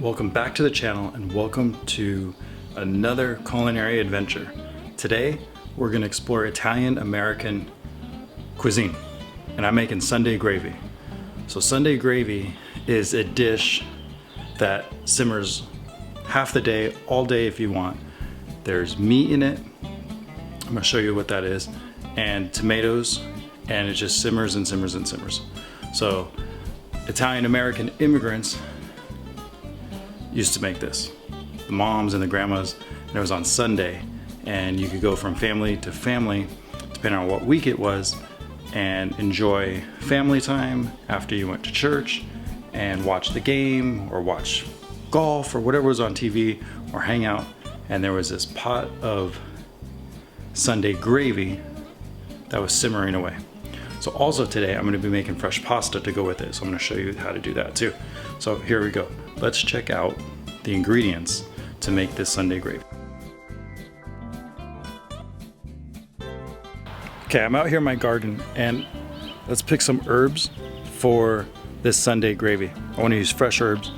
Welcome back to the channel and welcome to another culinary adventure. Today we're going to explore Italian American cuisine and I'm making Sunday gravy. So Sunday gravy is a dish that simmers half the day, all day if you want. There's meat in it, I'm going to show you what that is, and tomatoes, and it just simmers and simmers and simmers. So Italian American immigrants used to make this. The moms and the grandmas, and it was on Sunday, and you could go from family to family depending on what week it was and enjoy family time after you went to church and watch the game or watch golf or whatever was on TV or hang out, and there was this pot of Sunday gravy that was simmering away. So also today I'm going to be making fresh pasta to go with it, so I'm going to show you how to do that too. So here we go. Let's check out the ingredients to make this Sunday gravy. Okay, I'm out here in my garden and let's pick some herbs for this Sunday gravy. I want to use fresh herbs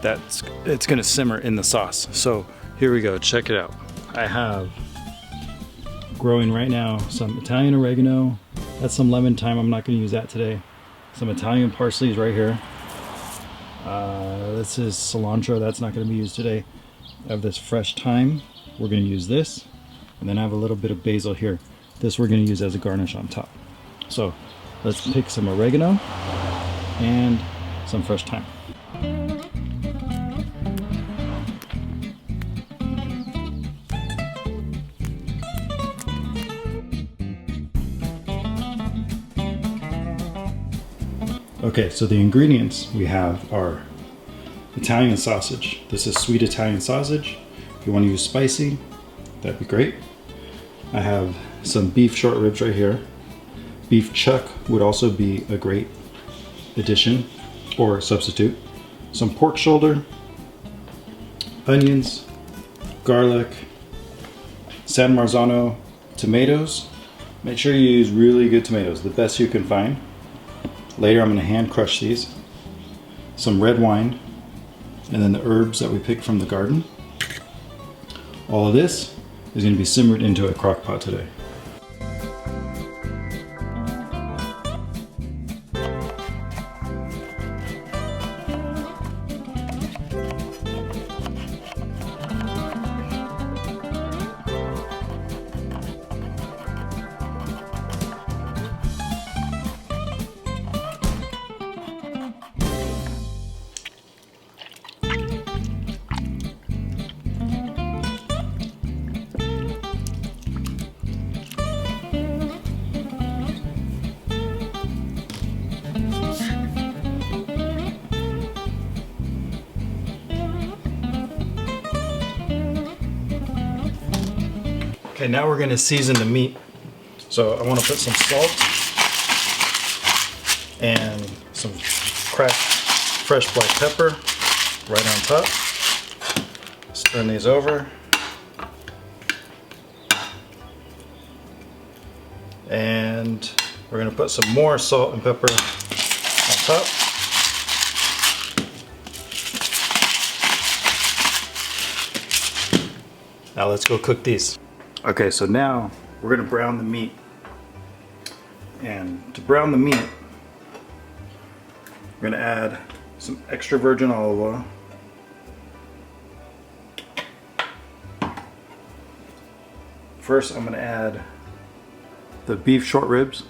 it's going to simmer in the sauce. So here we go, check it out. I have growing right now some Italian oregano. That's some lemon thyme, I'm not going to use that today. Some Italian parsley is right here. This is cilantro, that's not going to be used today. I have this fresh thyme, we're going to use this. And then I have a little bit of basil here. This we're going to use as a garnish on top. So let's pick some oregano and some fresh thyme. Okay, so the ingredients we have are Italian sausage. This is sweet Italian sausage. If you want to use spicy, that'd be great. I have some beef short ribs right here. Beef chuck would also be a great addition or substitute. Some pork shoulder, onions, garlic, San Marzano tomatoes. Make sure you use really good tomatoes, the best you can find. Later I'm going to hand crush these. Some red wine, and then the herbs that we picked from the garden. All of this is going to be simmered into a crock pot today. Okay, now we're going to season the meat. So I want to put some salt and some cracked fresh black pepper right on top. Let's turn these over. And we're going to put some more salt and pepper on top. Now let's go cook these. Okay, so now we're going to brown the meat. And to brown the meat, we're going to add some extra virgin olive oil. First, I'm going to add the beef short ribs.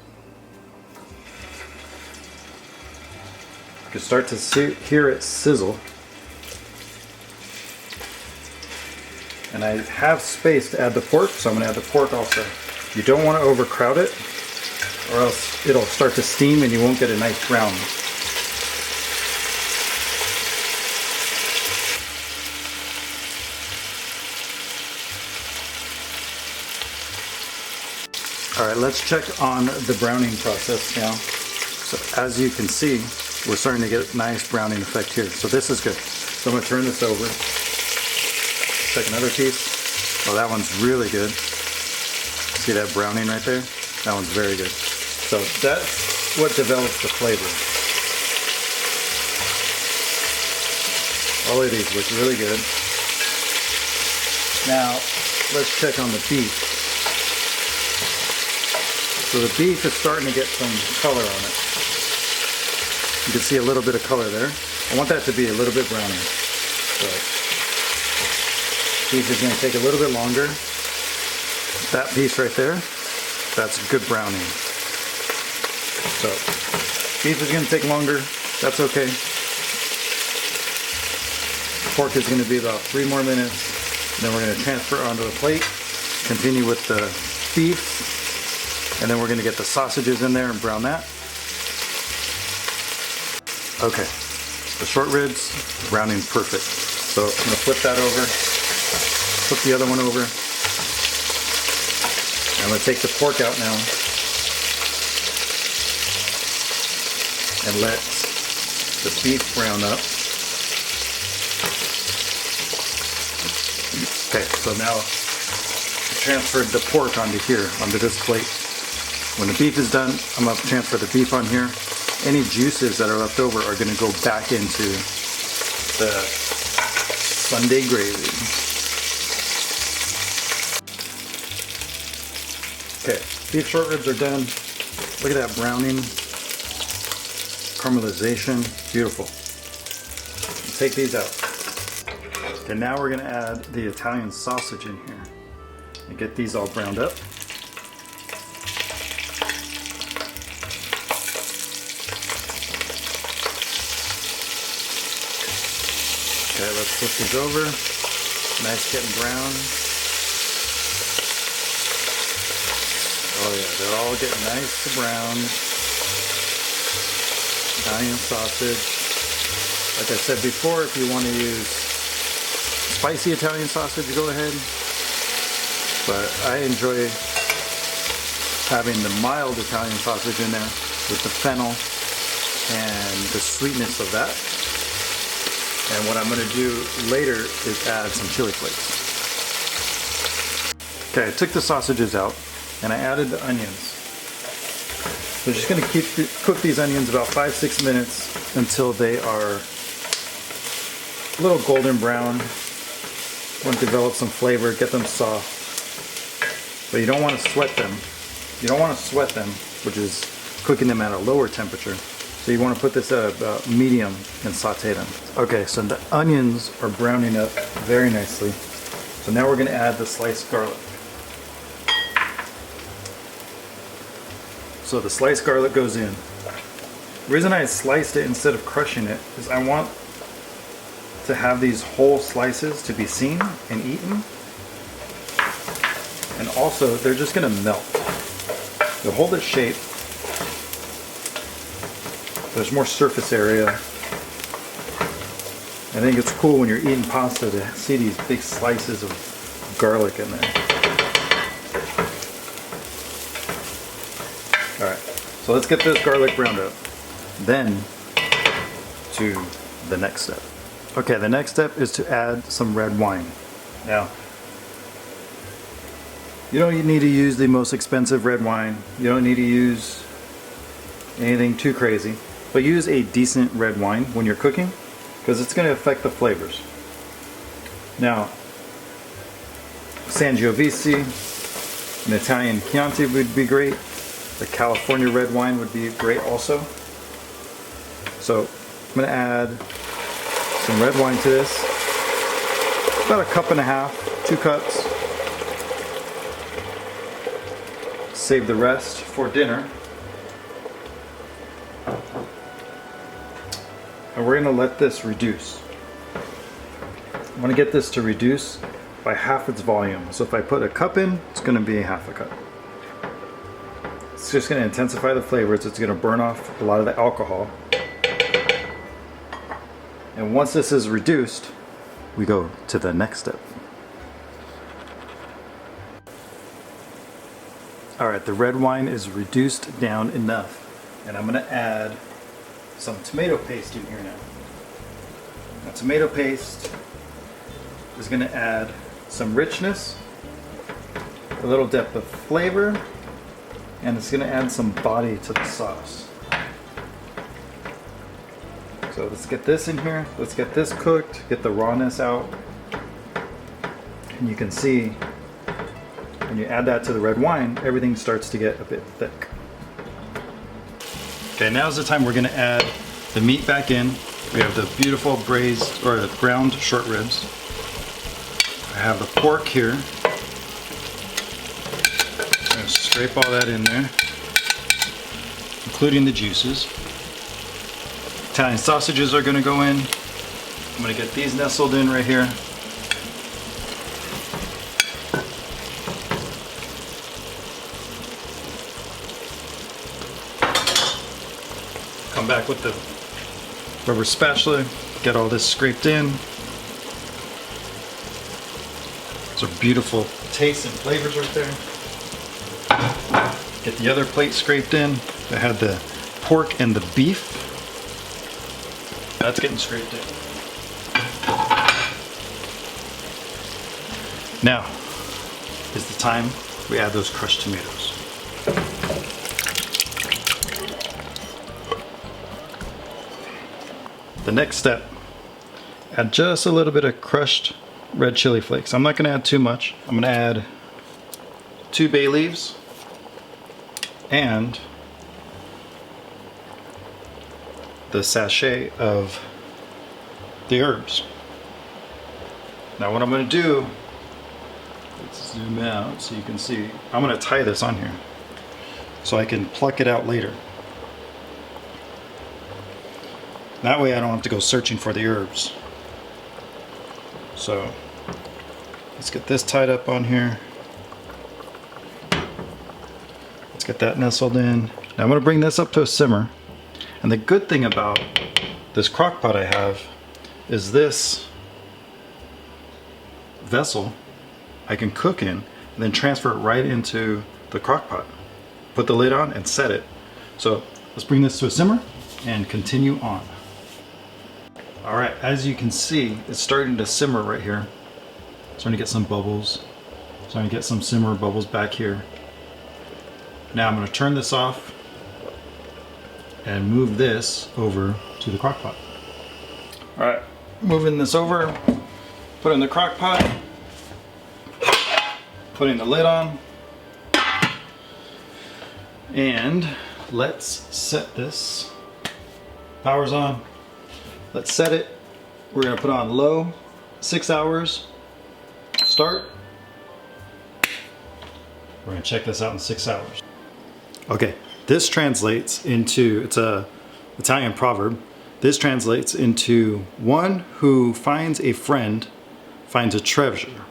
You can start to hear it sizzle. And I have space to add the pork, so I'm going to add the pork also. You don't want to overcrowd it, or else it'll start to steam and you won't get a nice brown. Alright, let's check on the browning process now. So as you can see, we're starting to get a nice browning effect here. So this is good. So I'm going to turn this over. Check another piece. Oh, that one's really good. See that browning right there? That one's very good. So that's what develops the flavor. All of these look really good. Now, let's check on the beef. So the beef is starting to get some color on it. You can see a little bit of color there. I want that to be a little bit browner. So, beef is going to take a little bit longer. That piece right there, that's good browning. So, beef is going to take longer. That's okay. Pork is going to be about 3 more minutes. Then we're going to transfer onto the plate, continue with the beef, and then we're going to get the sausages in there and brown that. Okay, the short ribs, browning perfect. So I'm going to flip that over, flip the other one over. I'm going to take the pork out now and let the beef brown up. Okay, so now I transferred the pork onto here, onto this plate. When the beef is done, I'm going to transfer the beef on here. Any juices that are left over are going to go back into the Sunday gravy. Okay, beef short ribs are done. Look at that browning, caramelization, beautiful. Take these out. Okay, now we're going to add the Italian sausage in here and get these all browned up. Okay, let's flip these over. Nice getting brown. Oh yeah, they're all getting nice brown. Italian sausage. Like I said before, if you want to use spicy Italian sausage, go ahead. But I enjoy having the mild Italian sausage in there with the fennel and the sweetness of that. And what I'm going to do later is add some chili flakes. Okay, I took the sausages out and I added the onions. So just going to cook these onions about 5-6 minutes until they are a little golden brown. Want to develop some flavor, get them soft. But you don't want to sweat them. You don't want to sweat them, which is cooking them at a lower temperature. So you want to put this at about medium and saute them. Okay, so the onions are browning up very nicely. So now we're going to add the sliced garlic. So the sliced garlic goes in. The reason I sliced it instead of crushing it is I want to have these whole slices to be seen and eaten. And also, they're just going to melt. They'll hold its shape. There's more surface area. I think it's cool when you're eating pasta to see these big slices of garlic in there. Alright, so let's get this garlic browned up. Then to the next step. Okay, the next step is to add some red wine. Now, you don't need to use the most expensive red wine. You don't need to use anything too crazy. But use a decent red wine when you're cooking because it's going to affect the flavors. Now, Sangiovese, an Italian Chianti would be great. The California red wine would be great also. So I'm going to add some red wine to this. About 1.5 cups, 2 cups. Save the rest for dinner. And we're going to let this reduce. I want to get this to reduce by half its volume. So if I put a cup in, it's going to be half a cup. It's just going to intensify the flavors. It's going to burn off a lot of the alcohol. And once this is reduced, we go to the next step. Alright, the red wine is reduced down enough. And I'm going to add some tomato paste in here now. Now tomato paste is going to add some richness, a little depth of flavor, and it's going to add some body to the sauce. So let's get this in here. Let's get this cooked, get the rawness out. And you can see when you add that to the red wine, everything starts to get a bit thick. Okay, now's the time we're gonna add the meat back in. We have the beautiful braised or the browned short ribs. I have the pork here. I'm gonna scrape all that in there, including the juices. Italian sausages are gonna go in. I'm gonna get these nestled in right here. Come back with the rubber spatula, get all this scraped in. Those are beautiful tastes and flavors right there. Get the other plate scraped in. I had the pork and the beef. That's getting scraped in. Now is the time we add those crushed tomatoes. The next step, add just a little bit of crushed red chili flakes. I'm not going to add too much. I'm going to add 2 bay leaves and the sachet of the herbs. Now what I'm going to do, let's zoom out so you can see, I'm going to tie this on here so I can pluck it out later. That way I don't have to go searching for the herbs. So let's get this tied up on here. Let's get that nestled in. Now I'm going to bring this up to a simmer. And the good thing about this crock pot I have is this vessel I can cook in and then transfer it right into the crock pot. Put the lid on and set it. So let's bring this to a simmer and continue on. All right, as you can see, it's starting to simmer right here. Starting to get some bubbles. Starting to get some simmer bubbles back here. Now I'm going to turn this off and move this over to the crock pot. All right, moving this over, put it in the crock pot, putting the lid on, and let's set this. Power's on. Let's set it. We're gonna put on low, 6 hours, start. We're gonna check this out in 6 hours. Okay, this translates into, it's a Italian proverb. This translates into one who finds a friend finds a treasure.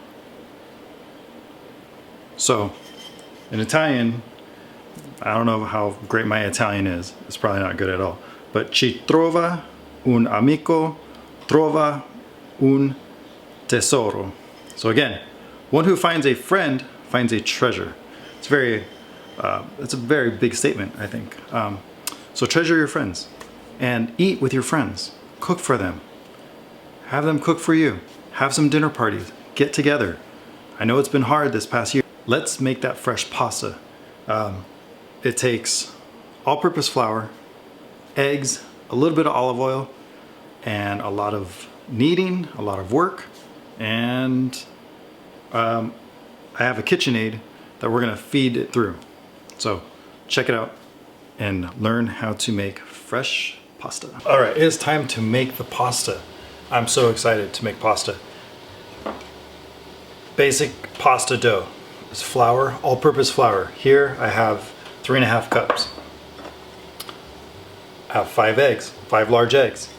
So, in Italian, I don't know how great my Italian is. It's probably not good at all. But ci trova un amico, trova un tesoro. So again, one who finds a friend finds a treasure. It's a very big statement, I think. So treasure your friends and eat with your friends. Cook for them. Have them cook for you. Have some dinner parties. Get together. I know it's been hard this past year. Let's make that fresh pasta. It takes all-purpose flour, eggs, a little bit of olive oil, and a lot of kneading, a lot of work, and I have a KitchenAid that we're gonna feed it through. So check it out and learn how to make fresh pasta. All right, it is time to make the pasta. I'm so excited to make pasta. Basic pasta dough is flour, all-purpose flour. Here I have 3.5 cups. I have 5 eggs, 5 large eggs.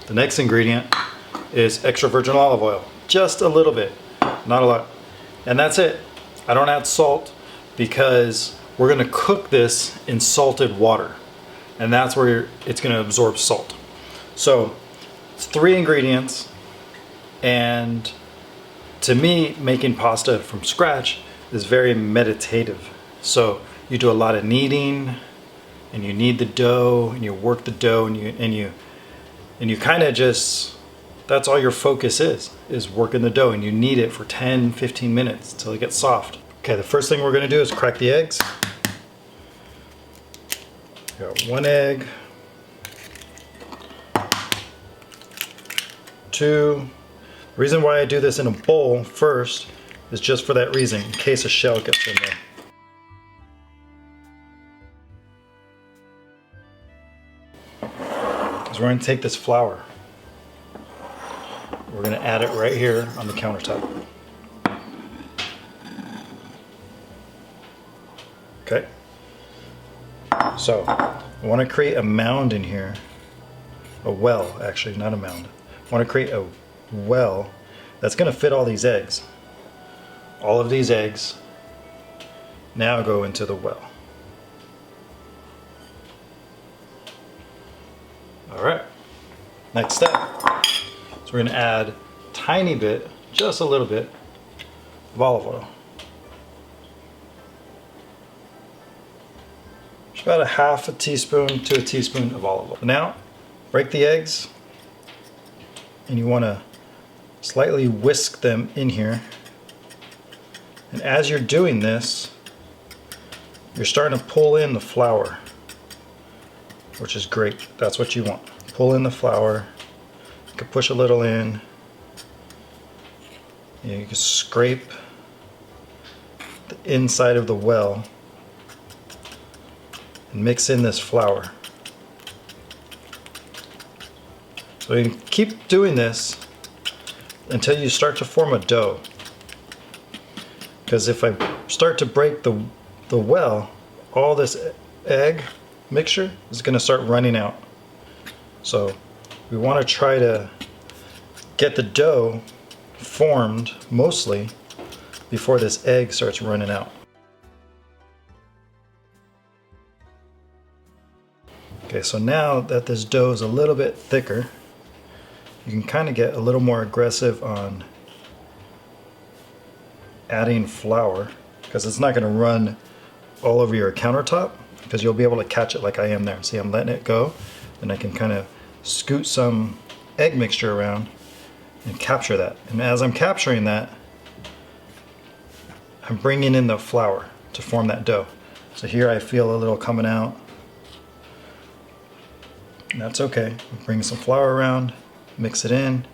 The next ingredient is extra virgin olive oil. Just a little bit, not a lot. And that's it. I don't add salt because we're gonna cook this in salted water. And that's where it's gonna absorb salt. So it's 3 ingredients. And to me, making pasta from scratch is very meditative. So you do a lot of kneading, and you knead the dough, and you work the dough, and you kind of just, that's all your focus is working the dough, and you knead it for 10-15 minutes until it gets soft. Okay, the first thing we're gonna do is crack the eggs. Got 1 egg. The reason why I do this in a bowl first is just for that reason, in case a shell gets in there. Because we're going to take this flour. We're going to add it right here on the countertop. Okay. So, I want to create a mound in here. A well, actually, not a mound. I want to create a well that's going to fit all these eggs. All of these eggs now go into the well. All right. Next step. So we're going to add a tiny bit, just a little bit, of olive oil. Just about a half a teaspoon to a teaspoon of olive oil. Now, break the eggs, and you want to slightly whisk them in here. And as you're doing this, you're starting to pull in the flour, which is great. That's what you want. Pull in the flour. You can push a little in. You can scrape the inside of the well and mix in this flour. So you can keep doing this until you start to form a dough. Because if I start to break the well, all this egg mixture is going to start running out. So we want to try to get the dough formed mostly before this egg starts running out. Okay, so now that this dough is a little bit thicker, you can kind of get a little more aggressive on adding flour, because it's not going to run all over your countertop, because you'll be able to catch it like I am there. See, I'm letting it go, and I can kind of scoot some egg mixture around and capture that. And as I'm capturing that, I'm bringing in the flour to form that dough. So here I feel a little coming out. And that's okay. Bring some flour around, mix it in,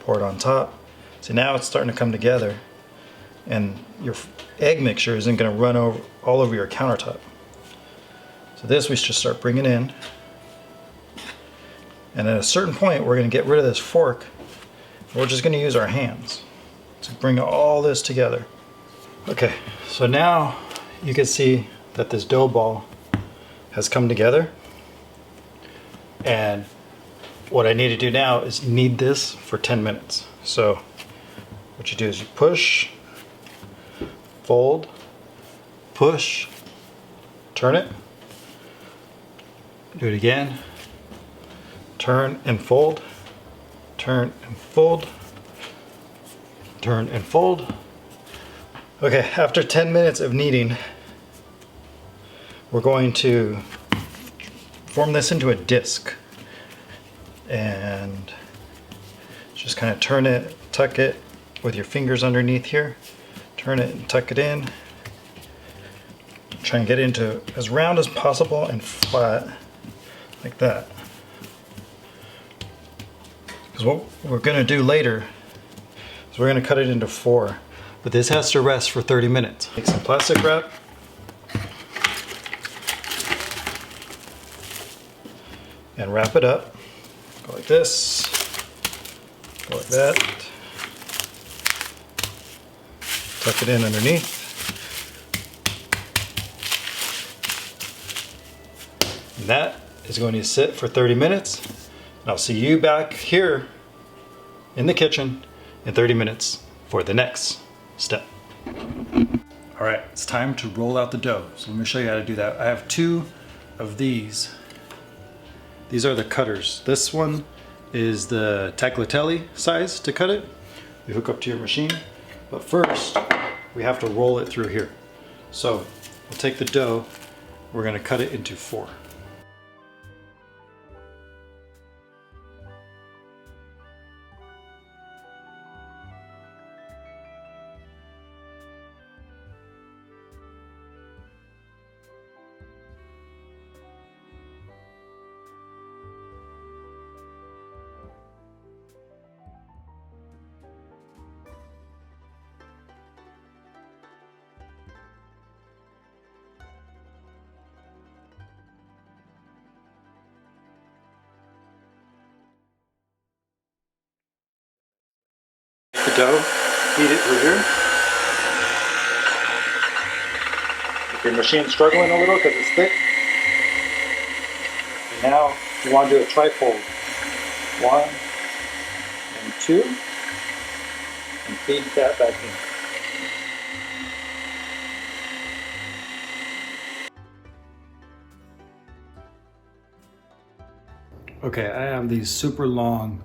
pour it on top. See, now it's starting to come together, and your egg mixture isn't going to run all over your countertop. So this we should start bringing in, and at a certain point we're going to get rid of this fork, and we're just going to use our hands to bring all this together. Okay, so now you can see that this dough ball has come together, and what I need to do now is knead this for 10 minutes. So what you do is you push, fold, push, turn it, do it again, turn and fold, turn and fold, turn and fold. Okay, after 10 minutes of kneading, we're going to form this into a disc, and just kind of turn it, tuck it with your fingers underneath here, turn it and tuck it in. Try and get it into as round as possible and flat, like that. Because what we're going to do later is we're going to cut it into 4, but this has to rest for 30 minutes. Take some plastic wrap, and wrap it up. Go like this, go like that, tuck it in underneath. And that is going to sit for 30 minutes. And I'll see you back here in the kitchen in 30 minutes for the next step. All right, it's time to roll out the dough. So let me show you how to do that. I have 2 of these. These are the cutters. This one is the Tagliatelle size to cut it. You hook up to your machine. But first, we have to roll it through here. So we'll take the dough, we're going to cut it into 4. dough, feed it through here. If your machine's struggling a little because it's thick, and now you want to do a trifold. 1 and 2, and feed that back in. Okay, I have these super long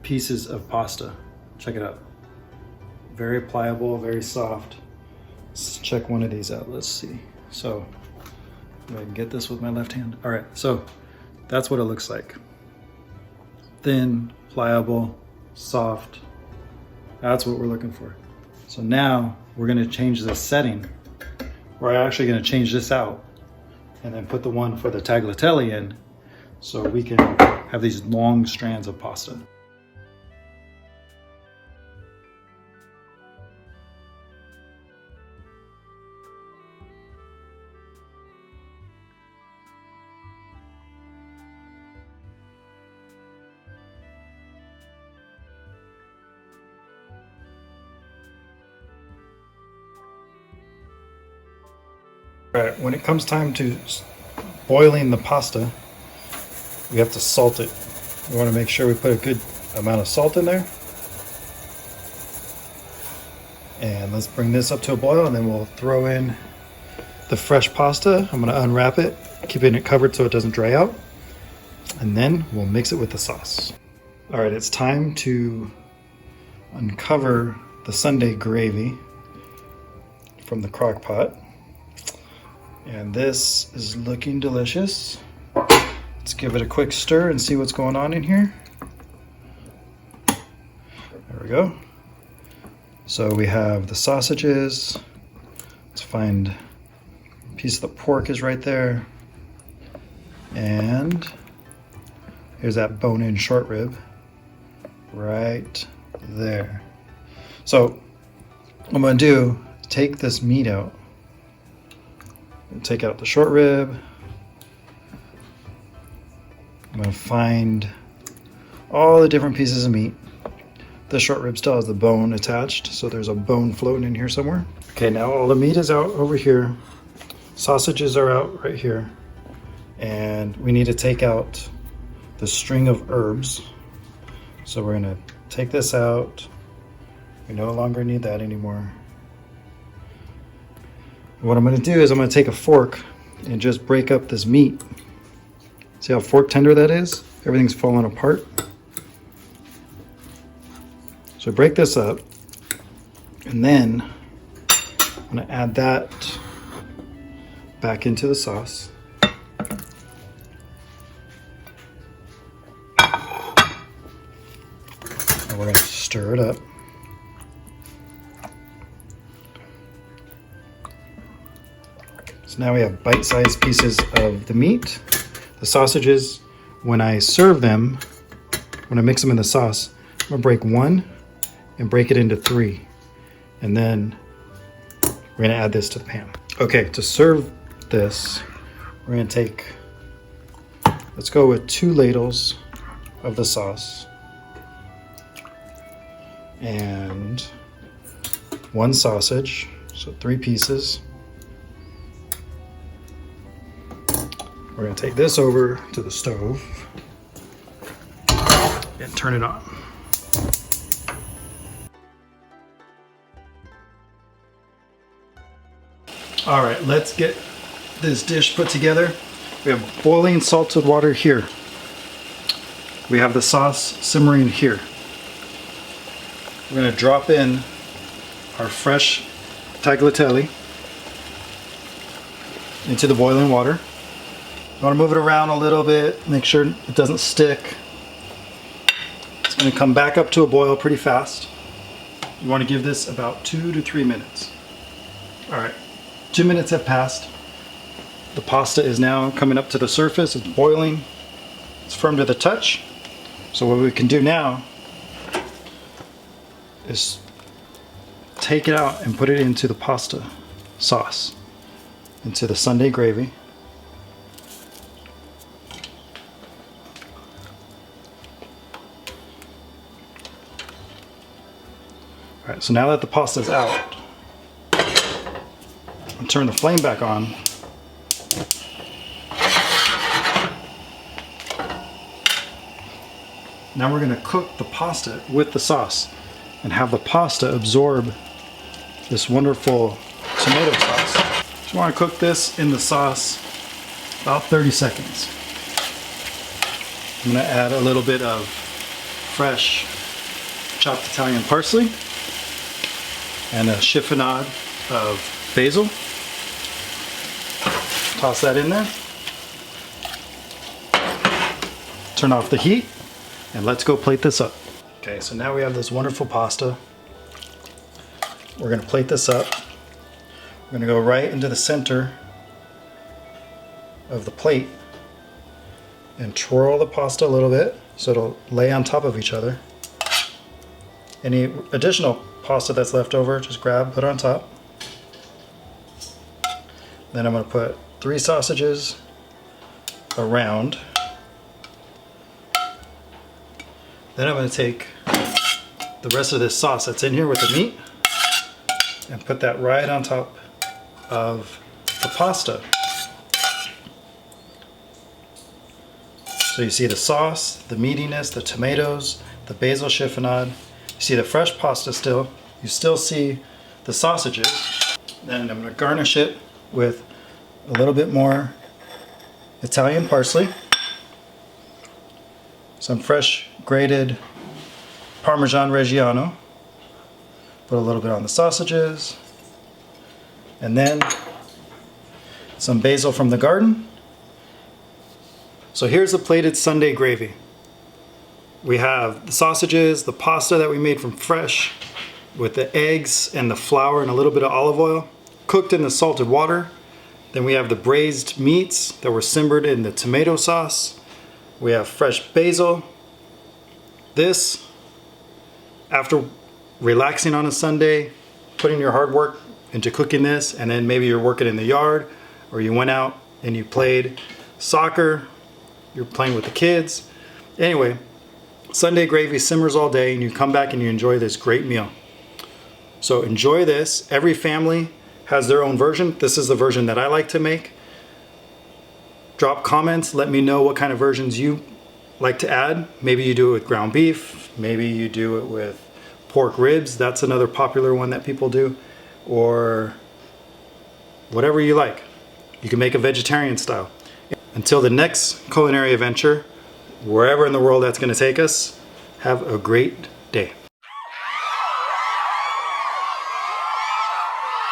pieces of pasta. Check it out. Very pliable, very soft. Let's check one of these out. Let's see. So, if I can get this with my left hand. All right, so that's what it looks like. Thin, pliable, soft. That's what we're looking for. So now we're gonna change the setting. We're actually gonna change this out and then put the one for the tagliatelle in so we can have these long strands of pasta. All right, when it comes time to boiling the pasta, we have to salt it. We want to make sure we put a good amount of salt in there. And let's bring this up to a boil, and then we'll throw in the fresh pasta. I'm going to unwrap it, keeping it covered so it doesn't dry out. And then we'll mix it with the sauce. All right, it's time to uncover the Sunday gravy from the crock pot. And this is looking delicious. Let's give it a quick stir and see what's going on in here. There we go. So we have the sausages. Let's find a piece of the pork is right there. And here's that bone-in short rib right there. So what I'm gonna do, take this meat out. Take out the short rib. I'm going to find all the different pieces of meat. The short rib still has the bone attached, so there's a bone floating in here somewhere. Okay, now all the meat is out over here. Sausages are out right here. And we need to take out the string of herbs. So we're going to take this out. We no longer need that anymore. What I'm going to do is I'm going to take a fork and just break up this meat. See how fork tender that is? Everything's falling apart. So break this up, and then I'm going to add that back into the sauce. And we're going to stir it up. So now we have bite-sized pieces of the meat. The sausages, when I serve them, when I mix them in the sauce, I'm gonna break one and break it into 3. And then we're gonna add this to the pan. Okay, to serve this, we're gonna take, let's go with 2 ladles of the sauce and 1 sausage, so 3 pieces. We're going to take this over to the stove and turn it on. All right, let's get this dish put together. We have boiling salted water here. We have the sauce simmering here. We're going to drop in our fresh tagliatelle into the boiling water. You want to move it around a little bit, make sure it doesn't stick. It's going to come back up to a boil pretty fast. You want to give this about 2 to 3 minutes. All right, 2 minutes have passed. The pasta is now coming up to the surface. It's boiling. It's firm to the touch. So what we can do now is take it out and put it into the pasta sauce, into the Sunday gravy. So now that the pasta's out, I'll turn the flame back on. Now we're going to cook the pasta with the sauce and have the pasta absorb this wonderful tomato sauce. So you want to cook this in the sauce about 30 seconds. I'm going to add a little bit of fresh chopped Italian parsley and a chiffonade of basil. Toss that in there. Turn off the heat and let's go plate this up. Okay, so now we have this wonderful pasta. We're going to plate this up. We're going to go right into the center of the plate and twirl the pasta a little bit so it'll lay on top of each other. Any additional pasta that's left over, just grab, put it on top. Then I'm going to put 3 sausages around. Then I'm going to take the rest of this sauce that's in here with the meat and put that right on top of the pasta. So you see the sauce, the meatiness, the tomatoes, the basil chiffonade. You see the fresh pasta still. You still see the sausages. Then I'm going to garnish it with a little bit more Italian parsley, some fresh grated Parmesan Reggiano, put a little bit on the sausages, and then some basil from the garden. So here's the plated Sunday gravy. We have the sausages, the pasta that we made from fresh, with the eggs and the flour and a little bit of olive oil, cooked in the salted water. Then we have the braised meats that were simmered in the tomato sauce. We have fresh basil. This, after relaxing on a Sunday, putting your hard work into cooking this, and then maybe you're working in the yard, or you went out and you played soccer, you're playing with the kids. Anyway, Sunday gravy simmers all day and you come back and you enjoy this great meal. So enjoy this. Every family has their own version. This is the version that I like to make. Drop comments, let me know what kind of versions you like to add. Maybe you do it with ground beef, maybe you do it with pork ribs. That's another popular one that people do. Or whatever you like. You can make a vegetarian style. Until the next culinary adventure, wherever in the world that's going to take us, have a great day.